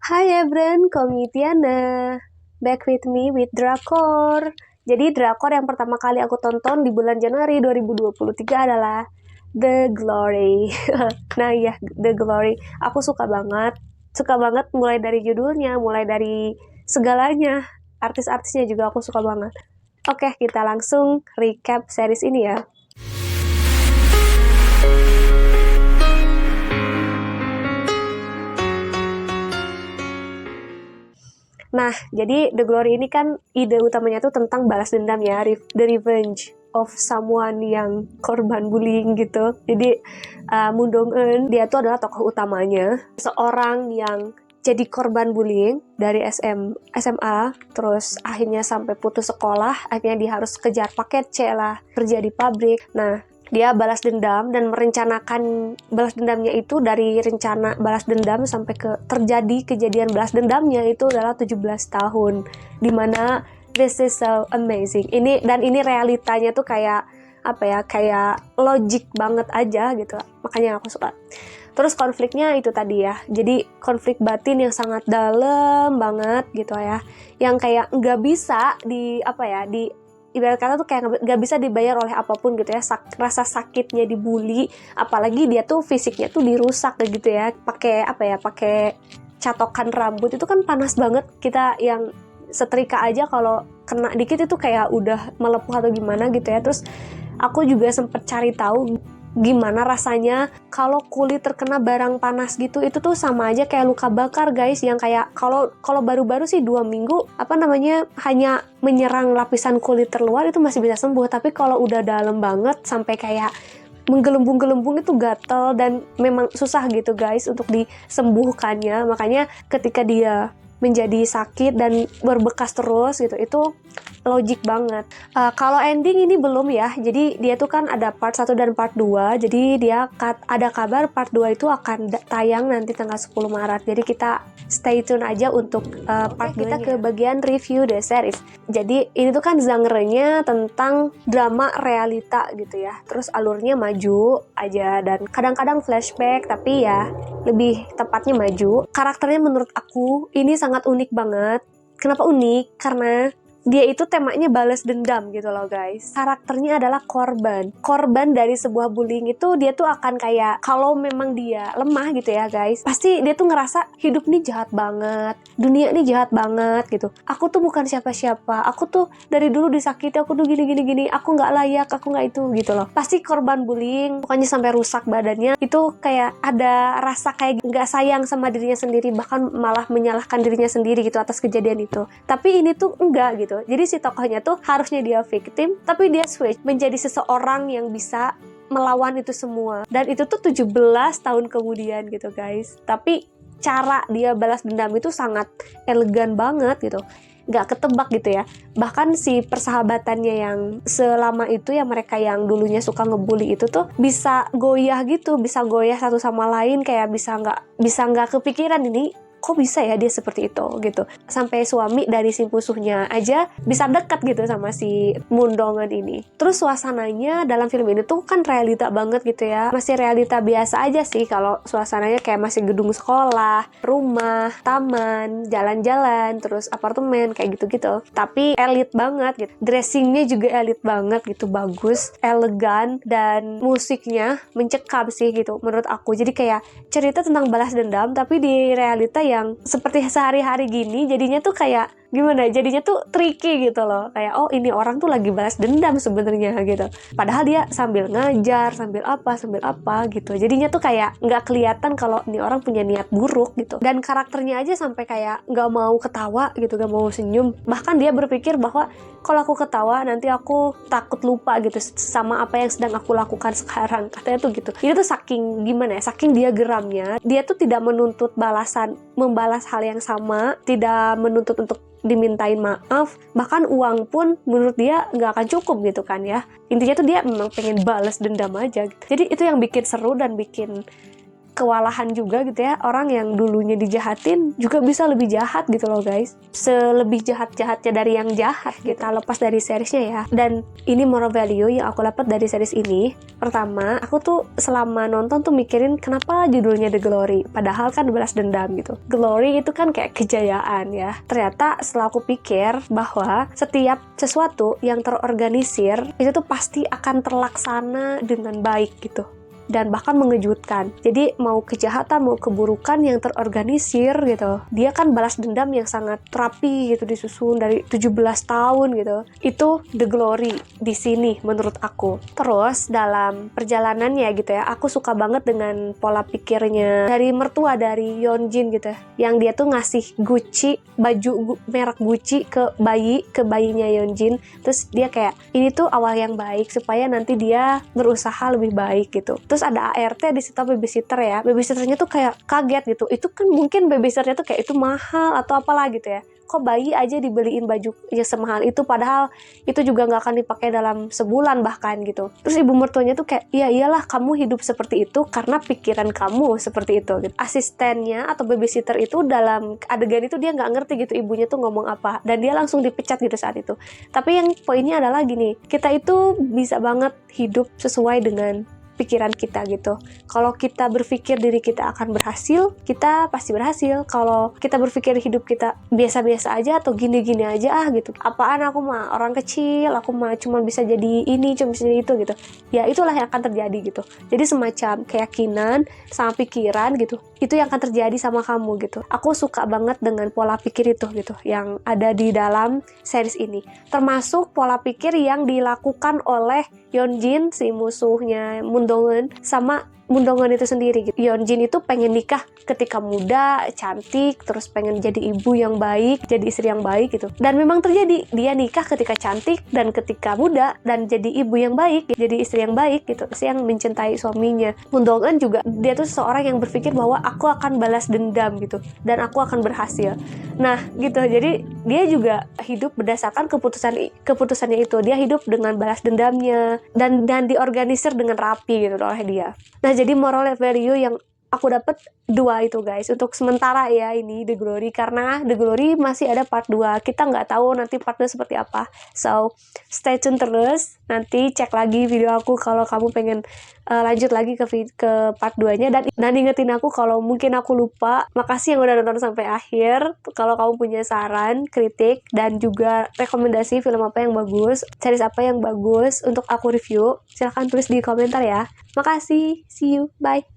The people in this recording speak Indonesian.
Hai Ebren, Komitiana. Back with me with Drakor. Jadi drakor yang pertama kali aku tonton di bulan Januari 2023 adalah The Glory. Nah iya, The Glory. Aku suka banget. Suka banget mulai dari judulnya, mulai dari segalanya. Artis-artisnya juga aku suka banget. Oke, kita langsung recap series ini ya. Nah, jadi The Glory ini kan ide utamanya tuh tentang balas dendam ya, the revenge of someone yang korban bullying gitu. Jadi Moon Dong Eun dia tuh adalah tokoh utamanya, seorang yang jadi korban bullying dari SMA, terus akhirnya sampai putus sekolah, akhirnya dia harus kejar paket C lah, kerja di pabrik. Nah, dia balas dendam dan merencanakan balas dendamnya itu dari rencana balas dendam sampai ke terjadi kejadian balas dendamnya itu adalah 17 tahun. Dimana this is so amazing. Ini realitanya tuh kayak apa ya, kayak logik banget aja gitu. Makanya aku suka. Terus konfliknya itu tadi ya. Jadi konflik batin yang sangat dalam banget gitu ya. Yang kayak nggak bisa ibarat kata tuh kayak nggak bisa dibayar oleh apapun gitu ya. Rasa sakitnya dibully, apalagi dia tuh fisiknya tuh dirusak gitu ya, pakai catokan rambut itu kan panas banget. Kita yang setrika aja kalau kena dikit itu kayak udah melepuh atau gimana gitu ya. Terus aku juga sempet cari tahu gimana rasanya kalau kulit terkena barang panas gitu. Itu tuh sama aja kayak luka bakar guys, yang kayak kalau baru-baru sih 2 minggu hanya menyerang lapisan kulit terluar itu masih bisa sembuh, tapi kalau udah dalam banget sampai kayak menggelembung-gelembung itu gatel dan memang susah gitu guys untuk disembuhkannya. Makanya ketika dia menjadi sakit dan berbekas terus gitu, itu logik banget. Kalau ending ini belum ya, jadi dia tuh kan ada part 1 dan part 2, jadi dia ada kabar part 2 itu akan tayang nanti tanggal 10 Maret, jadi kita stay tune aja untuk part 2 kita ke bagian review the series. Jadi ini tuh kan genre-nya tentang drama realita gitu ya, terus alurnya maju aja dan kadang-kadang flashback, tapi ya lebih tepatnya maju. Karakternya menurut aku ini sangat unik banget. Kenapa unik? Karena dia itu temanya balas dendam gitu loh guys. Karakternya adalah korban dari sebuah bullying. Itu dia tuh akan kayak, kalau memang dia lemah gitu ya guys, pasti dia tuh ngerasa hidup nih jahat banget, dunia nih jahat banget gitu. Aku tuh bukan siapa-siapa, aku tuh dari dulu disakiti, aku tuh gini, aku gak layak, aku gak itu gitu loh. Pasti korban bullying, pokoknya sampai rusak badannya. Itu kayak ada rasa kayak gak sayang sama dirinya sendiri, bahkan malah menyalahkan dirinya sendiri gitu atas kejadian itu. Tapi ini tuh enggak gitu. Jadi si tokohnya tuh harusnya dia victim, tapi dia switch menjadi seseorang yang bisa melawan itu semua. Dan itu tuh 17 tahun kemudian gitu guys. Tapi cara dia balas dendam itu sangat elegan banget gitu, nggak ketebak gitu ya. Bahkan si persahabatannya yang selama itu ya, mereka yang dulunya suka ngebully itu tuh bisa goyah gitu, bisa goyah satu sama lain, kayak bisa nggak kepikiran ini kok bisa ya dia seperti itu gitu. Sampai suami dari si musuhnya aja bisa dekat gitu sama si Moon Dong Eun ini. Terus suasananya dalam film ini tuh kan realita banget gitu ya. Masih realita biasa aja sih, kalau suasananya kayak masih gedung sekolah, rumah, taman, jalan-jalan, terus apartemen kayak gitu-gitu. Tapi elit banget gitu. Dressingnya juga elit banget gitu, bagus, elegan, dan musiknya mencekam sih gitu menurut aku. Jadi kayak cerita tentang balas dendam tapi di realita yang seperti sehari-hari gini, jadinya tuh kayak gimana, jadinya tuh tricky gitu loh, kayak oh ini orang tuh lagi balas dendam sebenarnya gitu, padahal dia sambil ngajar, sambil apa gitu. Jadinya tuh kayak nggak kelihatan kalau ini orang punya niat buruk gitu. Dan karakternya aja sampai kayak nggak mau ketawa gitu, nggak mau senyum. Bahkan dia berpikir bahwa kalau aku ketawa nanti aku takut lupa gitu sama apa yang sedang aku lakukan sekarang, katanya tuh gitu. Ini tuh saking gimana ya, saking dia geramnya, dia tuh tidak menuntut membalas hal yang sama, tidak menuntut untuk dimintain maaf, bahkan uang pun menurut dia nggak akan cukup gitu kan ya. Intinya tuh dia memang pengen balas dendam aja gitu. Jadi itu yang bikin seru dan bikin kewalahan juga gitu ya. Orang yang dulunya dijahatin juga bisa lebih jahat gitu loh guys, selebih jahat-jahatnya dari yang jahat gitu. Kita lepas dari seriesnya ya. Dan ini moral value yang aku dapat dari series ini. Pertama, aku tuh selama nonton tuh mikirin kenapa judulnya The Glory, padahal kan balas dendam gitu. Glory itu kan kayak kejayaan ya. Ternyata setelah aku pikir bahwa setiap sesuatu yang terorganisir itu tuh pasti akan terlaksana dengan baik gitu, dan bahkan mengejutkan. Jadi mau kejahatan, mau keburukan yang terorganisir gitu, dia kan balas dendam yang sangat rapi gitu, disusun dari 17 tahun gitu. Itu The Glory di sini menurut aku. Terus dalam perjalanannya gitu ya, aku suka banget dengan pola pikirnya dari mertua dari Yeonjin gitu ya, yang dia tuh ngasih Gucci, baju merek Gucci ke bayinya Yeonjin. Terus dia kayak, ini tuh awal yang baik supaya nanti dia berusaha lebih baik gitu. Terus ada ART di situ, babysitter ya. Babysitternya tuh kayak kaget gitu. Itu kan mungkin babysitternya tuh kayak itu mahal atau apalah gitu ya. Kok bayi aja dibeliin baju yang semahal itu, padahal itu juga nggak akan dipakai dalam sebulan bahkan gitu. Terus ibu mertuanya tuh kayak, iya iyalah kamu hidup seperti itu karena pikiran kamu seperti itu gitu. Asistennya atau babysitter itu dalam adegan itu dia nggak ngerti gitu ibunya tuh ngomong apa, dan dia langsung dipecat gitu saat itu. Tapi yang poinnya adalah gini, kita itu bisa banget hidup sesuai dengan pikiran kita gitu. Kalau kita berpikir diri kita akan berhasil, kita pasti berhasil. Kalau kita berpikir hidup kita biasa-biasa aja atau gini-gini aja gitu, apaan aku mah orang kecil, aku mah cuma bisa jadi ini, cuma bisa jadi itu gitu, ya itulah yang akan terjadi gitu. Jadi semacam keyakinan sama pikiran gitu, itu yang akan terjadi sama kamu gitu. Aku suka banget dengan pola pikir itu gitu yang ada di dalam series ini, termasuk pola pikir yang dilakukan oleh Yeonjin, si musuhnya Mundongun, sama Mundongun itu sendiri gitu. Yeonjin itu pengen nikah ketika muda, cantik, terus pengen jadi ibu yang baik, jadi istri yang baik gitu. Dan memang terjadi, dia nikah ketika cantik dan ketika muda, dan jadi ibu yang baik, jadi istri yang baik gitu, yang mencintai suaminya. Mundongun juga, dia tuh seseorang yang berpikir bahwa aku akan balas dendam gitu, dan aku akan berhasil. Nah gitu, jadi dia juga hidup berdasarkan keputusannya itu. Dia hidup dengan balas dendamnya, dan diorganisir dengan rapi gitu oleh dia. Nah, jadi moral value yang aku dapat 2 itu guys, untuk sementara ya ini The Glory, karena The Glory masih ada part 2. Kita nggak tahu nanti part 2 seperti apa. So, stay tune terus. Nanti cek lagi video aku kalau kamu pengen lanjut lagi ke part 2-nya, dan ingetin aku kalau mungkin aku lupa. Makasih yang udah nonton sampai akhir. Kalau kamu punya saran, kritik, dan juga rekomendasi film apa yang bagus, series apa yang bagus untuk aku review, silahkan tulis di komentar ya. Makasih, see you, bye.